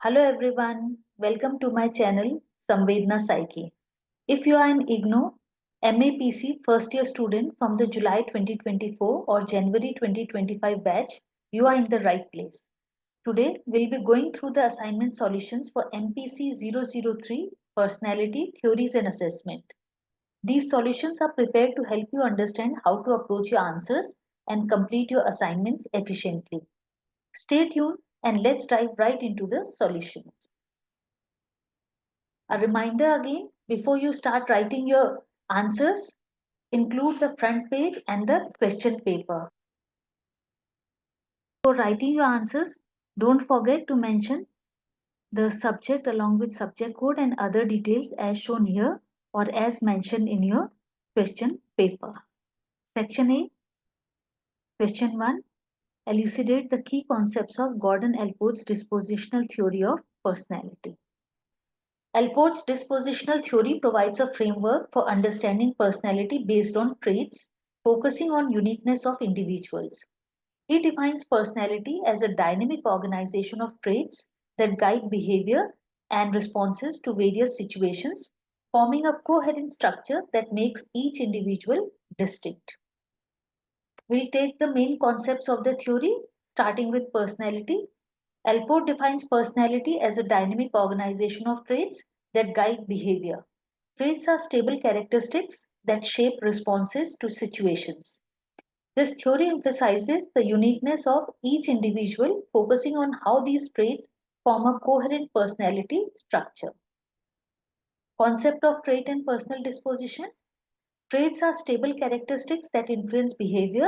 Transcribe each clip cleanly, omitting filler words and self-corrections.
Hello everyone, welcome to my channel Samvedna Psyche. If you are an IGNOU MAPC first year student from the July 2024 or January 2025 batch, you are in the right place. Today we'll be going through the assignment solutions for MPC-003 Personality, Theories and Assessment. These solutions are prepared to help you understand how to approach your answers and complete your assignments efficiently. Stay tuned and let's dive right into the solutions. A reminder again, before you start writing your answers, include the front page and the question paper. For writing your answers, don't forget to mention the subject along with subject code and other details as shown here or as mentioned in your question paper. Section A, question 1. Elucidate the key concepts of Gordon Allport's dispositional theory of personality. Allport's dispositional theory provides a framework for understanding personality based on traits, focusing on uniqueness of individuals. He defines personality as a dynamic organization of traits that guide behavior and responses to various situations, forming a coherent structure that makes each individual distinct. We'll take the main concepts of the theory, starting with personality. Allport defines personality as a dynamic organization of traits that guide behavior. Traits are stable characteristics that shape responses to situations. This theory emphasizes the uniqueness of each individual, focusing on how these traits form a coherent personality structure. Concept of trait and personal disposition. Traits are stable characteristics that influence behavior,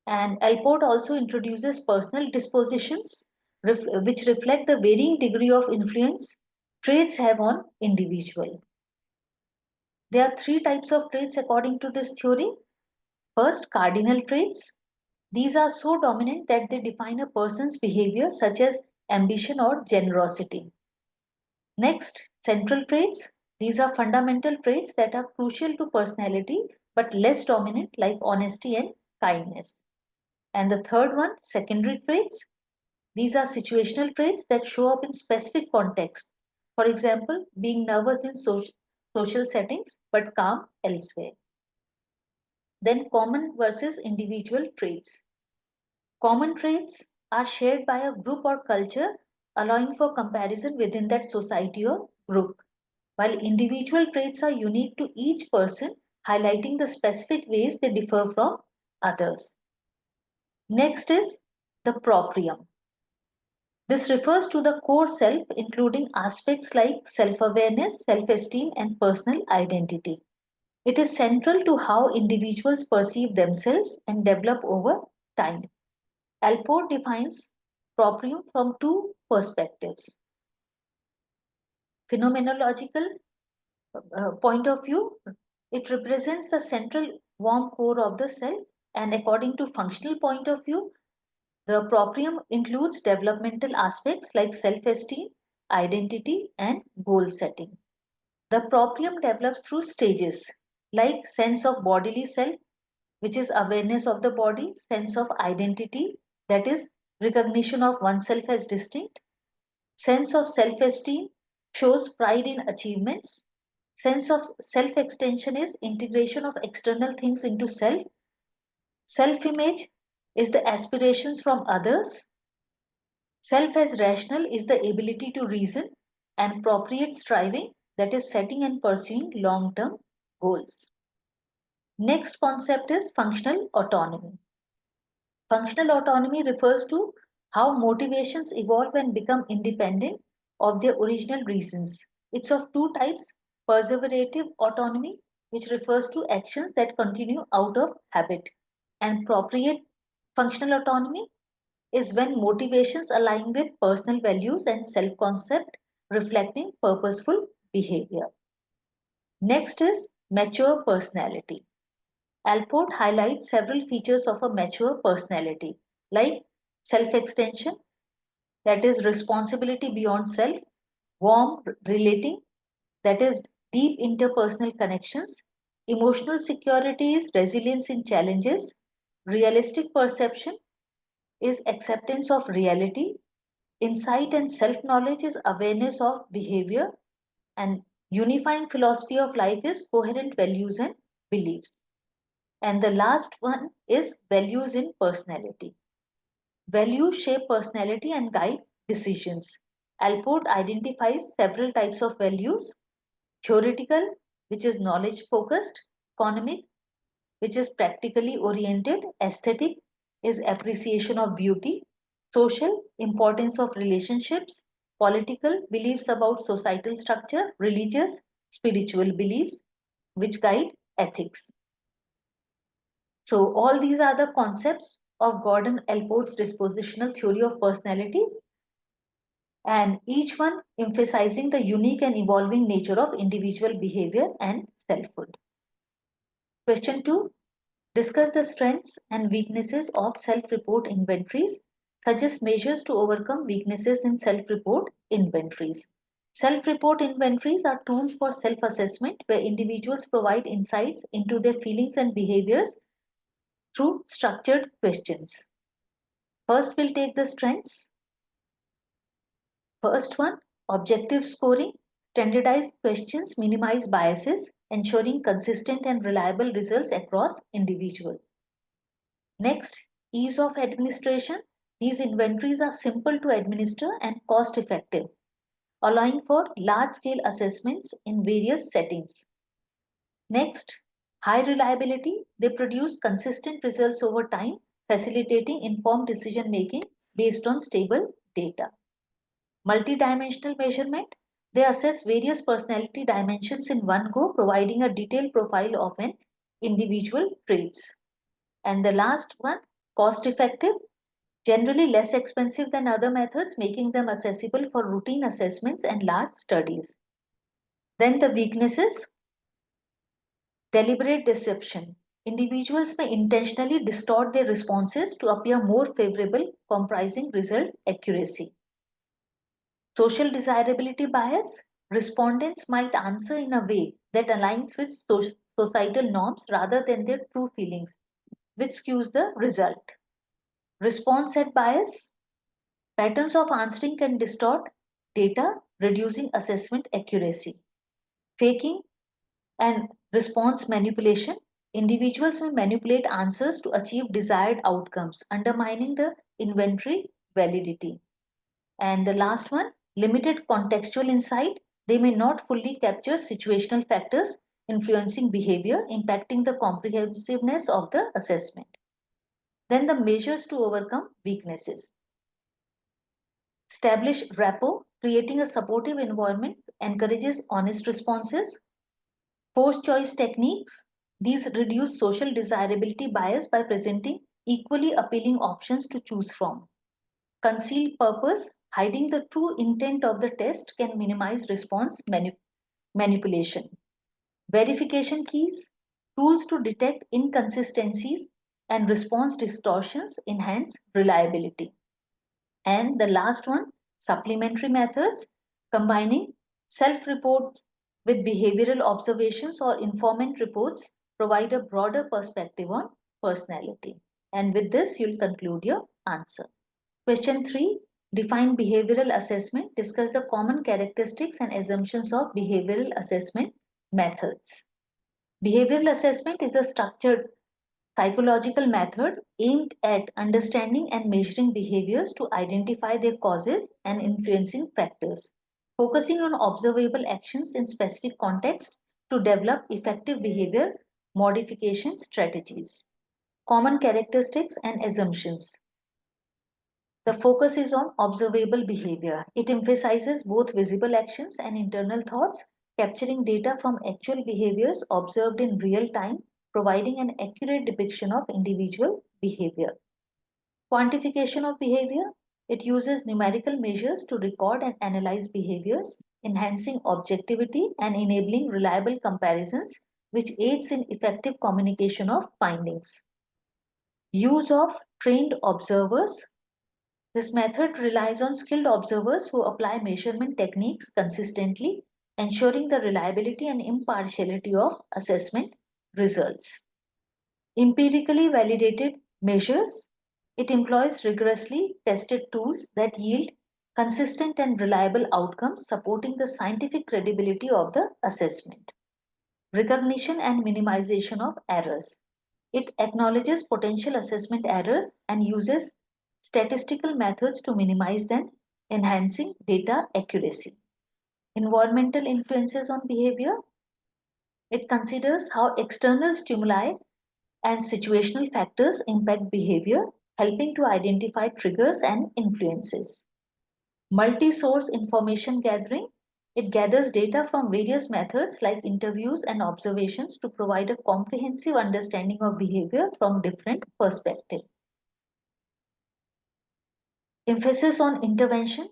and Allport also introduces personal dispositions which reflect the varying degree of influence traits have on individual. There are three types of traits according to this theory. First, cardinal traits. These are so dominant that they define a person's behavior, such as ambition or generosity. Next, central traits. These are fundamental traits that are crucial to personality but less dominant, like honesty and kindness. And the third one, secondary traits. These are situational traits that show up in specific contexts. For example, being nervous in social settings but calm elsewhere. Then common versus individual traits. Common traits are shared by a group or culture, allowing for comparison within that society or group, while individual traits are unique to each person, highlighting the specific ways they differ from others. Next is the proprium. This refers to the core self, including aspects like self-awareness, self-esteem, and personal identity. It is central to how individuals perceive themselves and develop over time. Allport defines proprium from two perspectives. Phenomenological point of view, it represents the central warm core of the self, and according to functional point of view, the proprium includes developmental aspects like self-esteem, identity, and goal setting. The proprium develops through stages like sense of bodily self, which is awareness of the body, sense of identity, that is recognition of oneself as distinct, sense of self-esteem shows pride in achievements, sense of self-extension is integration of external things into self, self-image is the aspirations from others, self as rational is the ability to reason, and appropriate striving, that is setting and pursuing long-term goals. Next concept is functional autonomy. Functional autonomy refers to how motivations evolve and become independent of their original reasons. It's of two types: perseverative autonomy, which refers to actions that continue out of habit, and appropriate functional autonomy is when motivations align with personal values and self-concept, reflecting purposeful behavior. Next is mature personality. Allport highlights several features of a mature personality, like self-extension, that is responsibility beyond self, warm relating, that is deep interpersonal connections, emotional security is resilience in challenges, realistic perception is acceptance of reality, Insight and self-knowledge is awareness of behavior, and unifying philosophy of life is coherent values and beliefs. And the last one is values in personality. Values shape personality and guide decisions. Allport identifies several types of values: theoretical, which is knowledge focused; economic, which is practically oriented; aesthetic is appreciation of beauty; social, importance of relationships; political, beliefs about societal structure; religious, spiritual beliefs which guide ethics. So, all these are the concepts of Gordon Allport's dispositional theory of personality, and each one emphasizing the unique and evolving nature of individual behavior and selfhood. Question 2. Discuss the strengths and weaknesses of self-report inventories. Suggest measures to overcome weaknesses in self-report inventories. Self-report inventories are tools for self-assessment where individuals provide insights into their feelings and behaviors through structured questions. First, we'll take the strengths. First one, objective scoring. Standardized questions minimize biases, ensuring consistent and reliable results across individuals. Next, ease of administration. These inventories are simple to administer and cost effective, allowing for large scale assessments in various settings. Next, high reliability. They produce consistent results over time, facilitating informed decision making based on stable data. Multidimensional measurement. They assess various personality dimensions in one go, providing a detailed profile of an individual traits. And the last one, cost effective, generally less expensive than other methods, making them accessible for routine assessments and large studies. Then the weaknesses. Deliberate deception. Individuals may intentionally distort their responses to appear more favorable, compromising result accuracy. Social desirability bias. Respondents might answer in a way that aligns with societal norms rather than their true feelings, which skews the result. Response set bias. Patterns of answering can distort data, reducing assessment accuracy. Faking and response manipulation. Individuals may manipulate answers to achieve desired outcomes, undermining the inventory validity. And the last one, limited contextual insight. They may not fully capture situational factors influencing behavior, impacting the comprehensiveness of the assessment. Then the measures to overcome weaknesses. Establish rapport, creating a supportive environment encourages honest responses. Force choice techniques, these reduce social desirability bias by presenting equally appealing options to choose from. Concealed purpose, hiding the true intent of the test can minimize response manipulation. Verification keys, tools to detect inconsistencies and response distortions enhance reliability. And the last one, supplementary methods, combining self-reports with behavioral observations or informant reports provide a broader perspective on personality. And with this, you'll conclude your answer. Question 3. Define behavioral assessment. Discuss the common characteristics and assumptions of behavioral assessment methods. Behavioral assessment is a structured psychological method aimed at understanding and measuring behaviors to identify their causes and influencing factors, focusing on observable actions in specific contexts to develop effective behavior modification strategies. Common characteristics and assumptions. The focus is on observable behavior. It emphasizes both visible actions and internal thoughts, capturing data from actual behaviors observed in real time, providing an accurate depiction of individual behavior. Quantification of behavior. It uses numerical measures to record and analyze behaviors, enhancing objectivity and enabling reliable comparisons, which aids in effective communication of findings. Use of trained observers. This method relies on skilled observers who apply measurement techniques consistently, ensuring the reliability and impartiality of assessment results. Empirically validated measures. It employs rigorously tested tools that yield consistent and reliable outcomes supporting the scientific credibility of the assessment, recognition and minimization of errors. It acknowledges potential assessment errors and uses statistical methods to minimize them, enhancing data accuracy. Environmental influences on behavior. It considers how external stimuli and situational factors impact behavior, helping to identify triggers and influences. Multi-source information gathering. It gathers data from various methods like interviews and observations to provide a comprehensive understanding of behavior from different perspectives. Emphasis on intervention.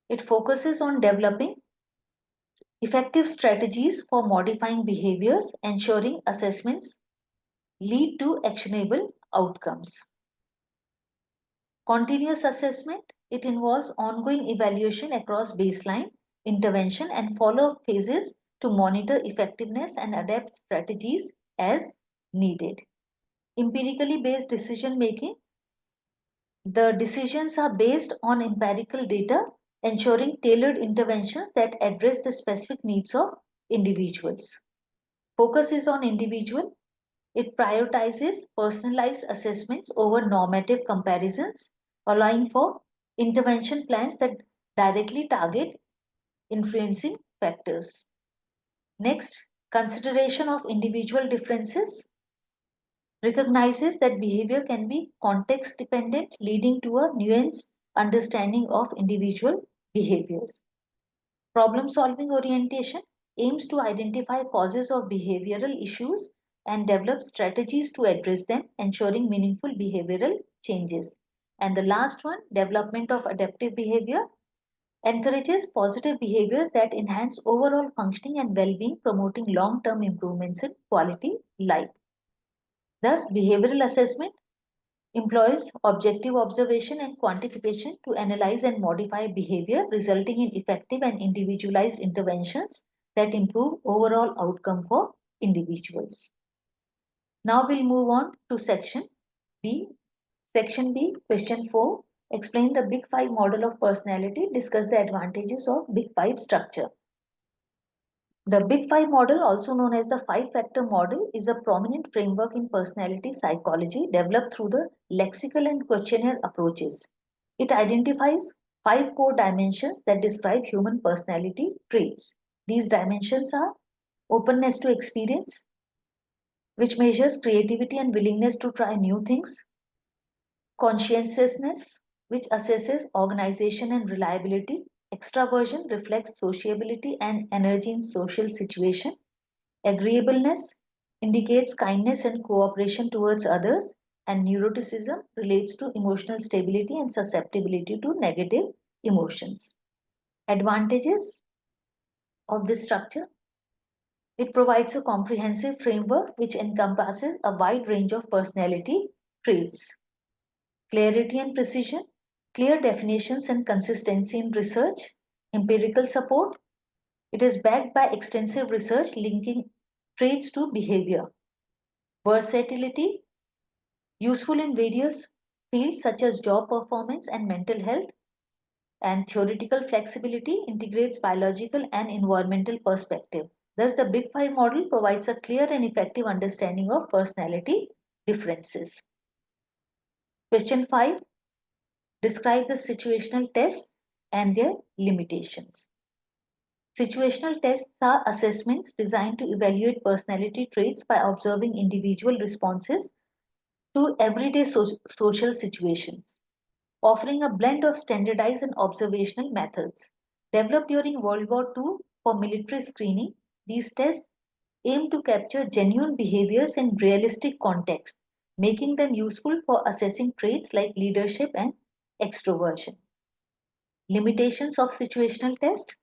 It focuses on developing effective strategies for modifying behaviors, ensuring assessments lead to actionable outcomes. Continuous assessment. It involves ongoing evaluation across baseline, intervention, and follow-up phases to monitor effectiveness and adapt strategies as needed. Empirically based decision making. The decisions are based on empirical data, ensuring tailored interventions that address the specific needs of individuals. Focus is on individual. It prioritizes personalized assessments over normative comparisons, allowing for intervention plans that directly target influencing factors. Next, consideration of individual differences recognizes that behavior can be context dependent, leading to a nuanced understanding of individual behaviors. Problem solving orientation aims to identify causes of behavioral issues and develop strategies to address them, ensuring meaningful behavioral changes. And the last one, development of adaptive behavior, encourages positive behaviors that enhance overall functioning and well being, promoting long term improvements in quality life. Thus, behavioral assessment employs objective observation and quantification to analyze and modify behavior, resulting in effective and individualized interventions that improve overall outcome for individuals. Now we'll move on to section B. Section B, question 4, explain the Big Five model of personality, discuss the advantages of Big Five structure. The Big Five model, also known as the five-factor model, is a prominent framework in personality psychology developed through the lexical and questionnaire approaches. It identifies five core dimensions that describe human personality traits. These dimensions are openness to experience, which measures creativity and willingness to try new things; conscientiousness, which assesses organization and reliability; extraversion reflects sociability and energy in social situation; agreeableness indicates kindness and cooperation towards others; and neuroticism relates to emotional stability and susceptibility to negative emotions. Advantages of this structure: it provides a comprehensive framework which encompasses a wide range of personality traits. Clarity and precision, clear definitions and consistency in research, empirical support. It is backed by extensive research linking traits to behavior. Versatility, useful in various fields such as job performance and mental health. And theoretical flexibility integrates biological and environmental perspective. Thus, the Big Five model provides a clear and effective understanding of personality differences. Question 5. Describe the situational tests and their limitations. Situational tests are assessments designed to evaluate personality traits by observing individual responses to everyday social situations, offering a blend of standardized and observational methods. Developed during World War II for military screening, these tests aim to capture genuine behaviors in realistic context, making them useful for assessing traits like leadership and extroversion. Limitations of situational tests: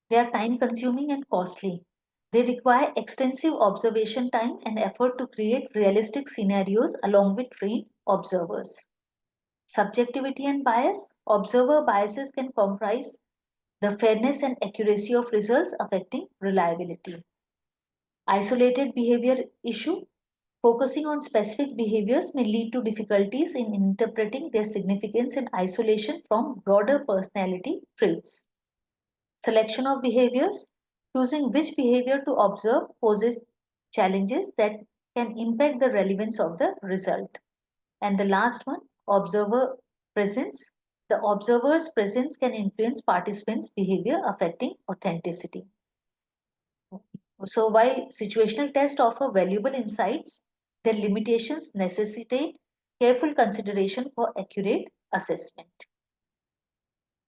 they are time consuming and costly. They require extensive observation time and effort to create realistic scenarios along with trained observers. Subjectivity and bias: observer biases can comprise the fairness and accuracy of results, affecting reliability. Isolated behavior issue: Focusing on specific behaviors may lead to difficulties in interpreting their significance in isolation from broader personality traits. Selection of behaviors. Choosing which behavior to observe poses challenges that can impact the relevance of the result. And the last one, observer presence. The observer's presence can influence participants' behavior, affecting authenticity. So, while situational tests offer valuable insights, their limitations necessitate careful consideration for accurate assessment.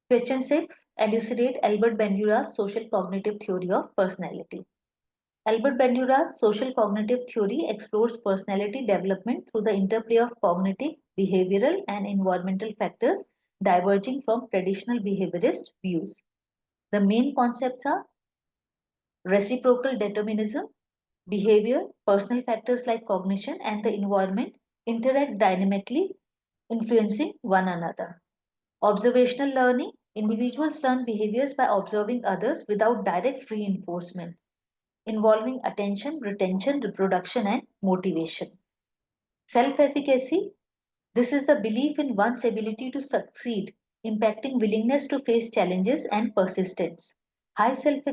Question 6. Elucidate Albert Bandura's social cognitive theory of personality. Albert Bandura's social cognitive theory explores personality development through the interplay of cognitive, behavioral, and environmental factors diverging from traditional behaviorist views. The main concepts are reciprocal determinism, behavior, personal factors like cognition, and the environment interact dynamically, influencing one another. Observational learning, individuals learn behaviors by observing others without direct reinforcement, involving attention, retention, reproduction, and motivation. Self efficacy, this is the belief in one's ability to succeed, impacting willingness to face challenges and persistence. High self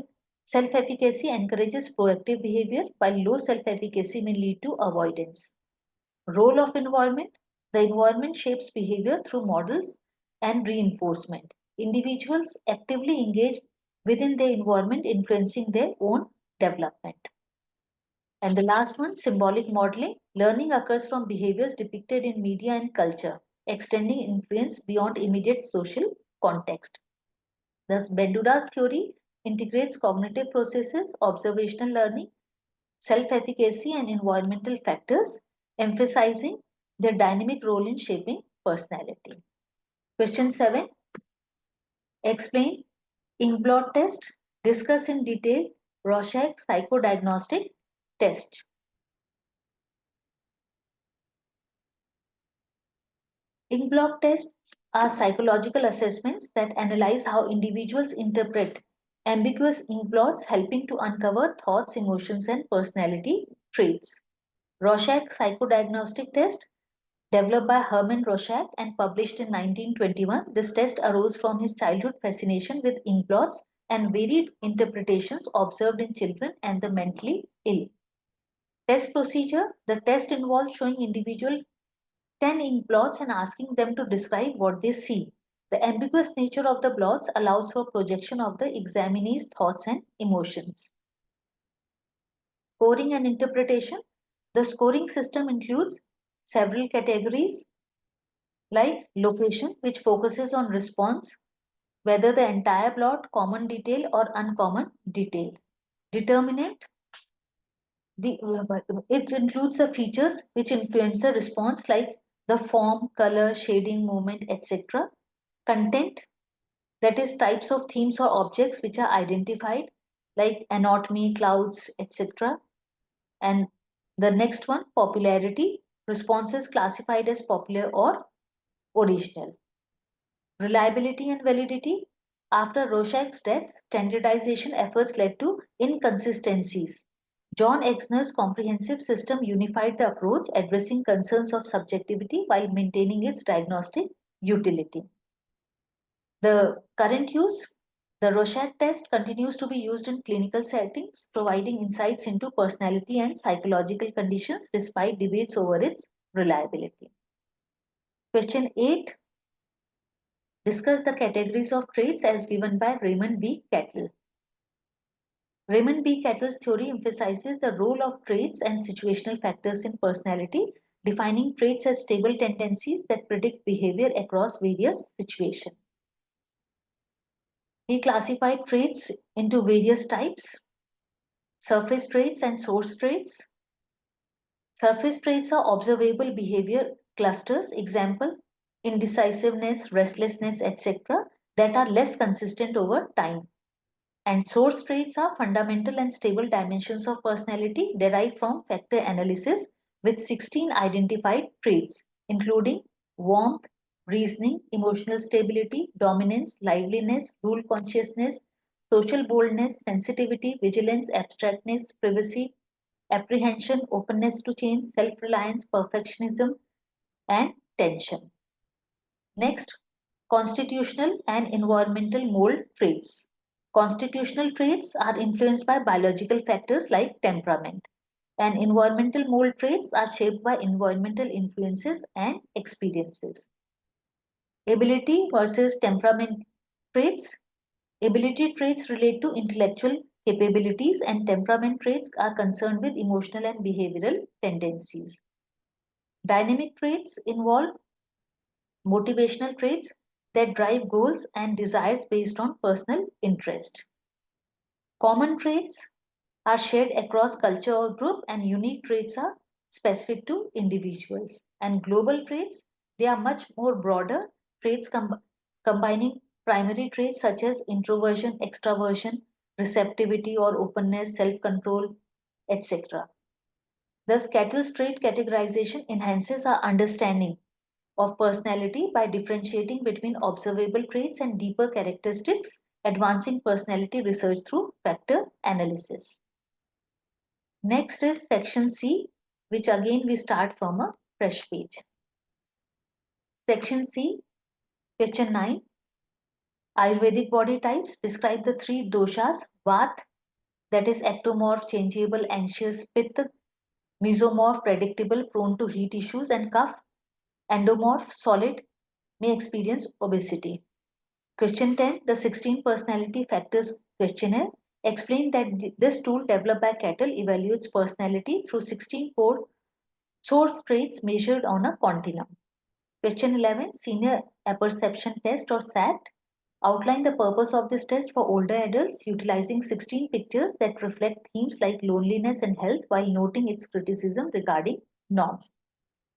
efficacy encourages proactive behavior, while low self efficacy may lead to avoidance. Role of environment, the environment shapes behavior through models and reinforcement. Individuals actively engage within their environment, influencing their own development. And the last one, symbolic modeling. Learning occurs from behaviors depicted in media and culture, extending influence beyond immediate social context. Thus, Bandura's theory integrates cognitive processes, observational learning, self efficacy, and environmental factors, emphasizing their dynamic role in shaping personality. Question 7. Explain Inkblot test. Discuss in detail Rorschach psycho-diagnostic test. Inkblot tests are psychological assessments that analyze how individuals interpret ambiguous inkblots, helping to uncover thoughts, emotions, and personality traits. Rorschach psychodiagnostic test, developed by Hermann Rorschach and published in 1921, this test arose from his childhood fascination with inkblots and varied interpretations observed in children and the mentally ill. Test procedure, the test involves showing individuals 10 ink blots and asking them to describe what they see. The ambiguous nature of the blots allows for projection of the examinee's thoughts and emotions. Scoring and interpretation. The scoring system includes several categories like location, which focuses on response, whether the entire blot, common detail, or uncommon detail. Determinant. It includes the features which influence the response like the form, color, shading, movement, etc. Content, that is types of themes or objects which are identified like anatomy, clouds, etc. And the next one, popularity, responses classified as popular or original. Reliability and validity, after Rorschach's death, standardization efforts led to inconsistencies. John Exner's comprehensive system unified the approach, addressing concerns of subjectivity while maintaining its diagnostic utility. The current use, the Rorschach test continues to be used in clinical settings, providing insights into personality and psychological conditions despite debates over its reliability. Question 8. Discuss the categories of traits as given by Raymond B. Cattell. Raymond B. Cattell's theory emphasizes the role of traits and situational factors in personality, defining traits as stable tendencies that predict behavior across various situations. He classified traits into various types: surface traits and source traits. Surface traits are observable behavior clusters, example, indecisiveness, restlessness, etc., that are less consistent over time. And source traits are fundamental and stable dimensions of personality derived from factor analysis with 16 identified traits, including warmth, reasoning, emotional stability, dominance, liveliness, rule consciousness, social boldness, sensitivity, vigilance, abstractness, privacy, apprehension, openness to change, self-reliance, perfectionism, and tension. Next, constitutional and environmental mold traits. Constitutional traits are influenced by biological factors like temperament, and environmental mold traits are shaped by environmental influences and experiences. Ability versus temperament traits. Ability traits relate to intellectual capabilities, and temperament traits are concerned with emotional and behavioral tendencies. Dynamic traits involve motivational traits that drive goals and desires based on personal interest. Common traits are shared across culture or group, and unique traits are specific to individuals. And global traits, they are much more broader traits combining primary traits such as introversion, extraversion, receptivity or openness, self-control, etc. Thus, Cattell's trait categorization enhances our understanding of personality by differentiating between observable traits and deeper characteristics, advancing personality research through factor analysis. Next is section C, which again we start from a fresh page. Section C, question 9. Ayurvedic body types describe the three doshas: Vat, that is ectomorph, changeable, anxious; Pitta, mesomorph, predictable, prone to heat issues; and Kapha, endomorph, solid, may experience obesity. Question 10. The 16 personality factors questionnaire explained that this tool developed by Cattell evaluates personality through 16 core source traits measured on a continuum. Question 11. Senior Apperception Test or SAT outline the purpose of this test for older adults, utilizing 16 pictures that reflect themes like loneliness and health while noting its criticism regarding norms.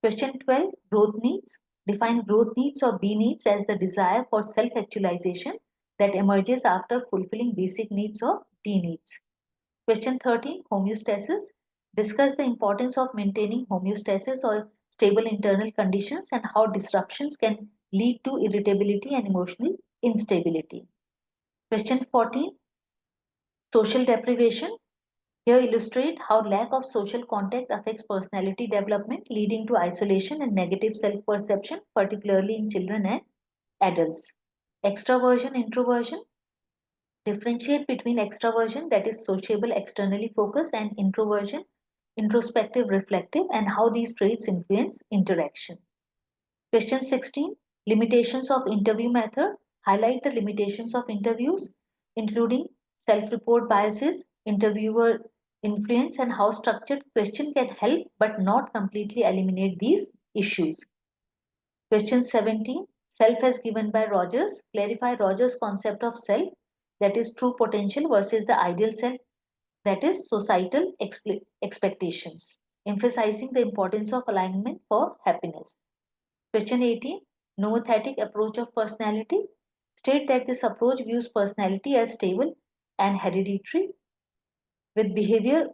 Question 12. Growth needs. Define growth needs or B needs as the desire for self-actualization that emerges after fulfilling basic needs or D needs. Question 13. Homeostasis. Discuss the importance of maintaining homeostasis or stable internal conditions and how disruptions can lead to irritability and emotional instability. Question 14. Social deprivation. Here illustrate how lack of social contact affects personality development, leading to isolation and negative self-perception, particularly in children and adults. Extraversion, introversion. Differentiate between extraversion, that is sociable, externally focused, and introversion, introspective, reflective, and how these traits influence interaction. Question 16. Limitations of interview method. Highlight the limitations of interviews, including self-report biases, interviewer influence, and how structured question can help but not completely eliminate these issues. Question 17. Self as given by Rogers. Clarify Rogers' concept of self, that is true potential, versus the ideal self, that is societal expectations, emphasizing the importance of alignment for happiness. Question 18. Nomothetic approach of personality. State that this approach views personality as stable and hereditary, with behavior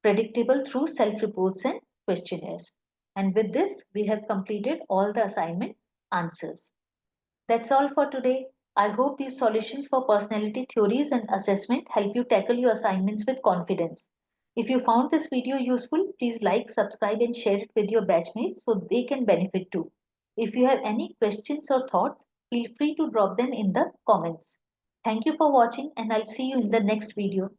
predictable through self-reports and questionnaires. And with this, we have completed all the assignment answers. That's all for today. I hope these solutions for personality theories and assessment help you tackle your assignments with confidence. If you found this video useful, please like, subscribe, and share it with your batchmates so they can benefit too. If you have any questions or thoughts, feel free to drop them in the comments. Thank you for watching, and I'll see you in the next video.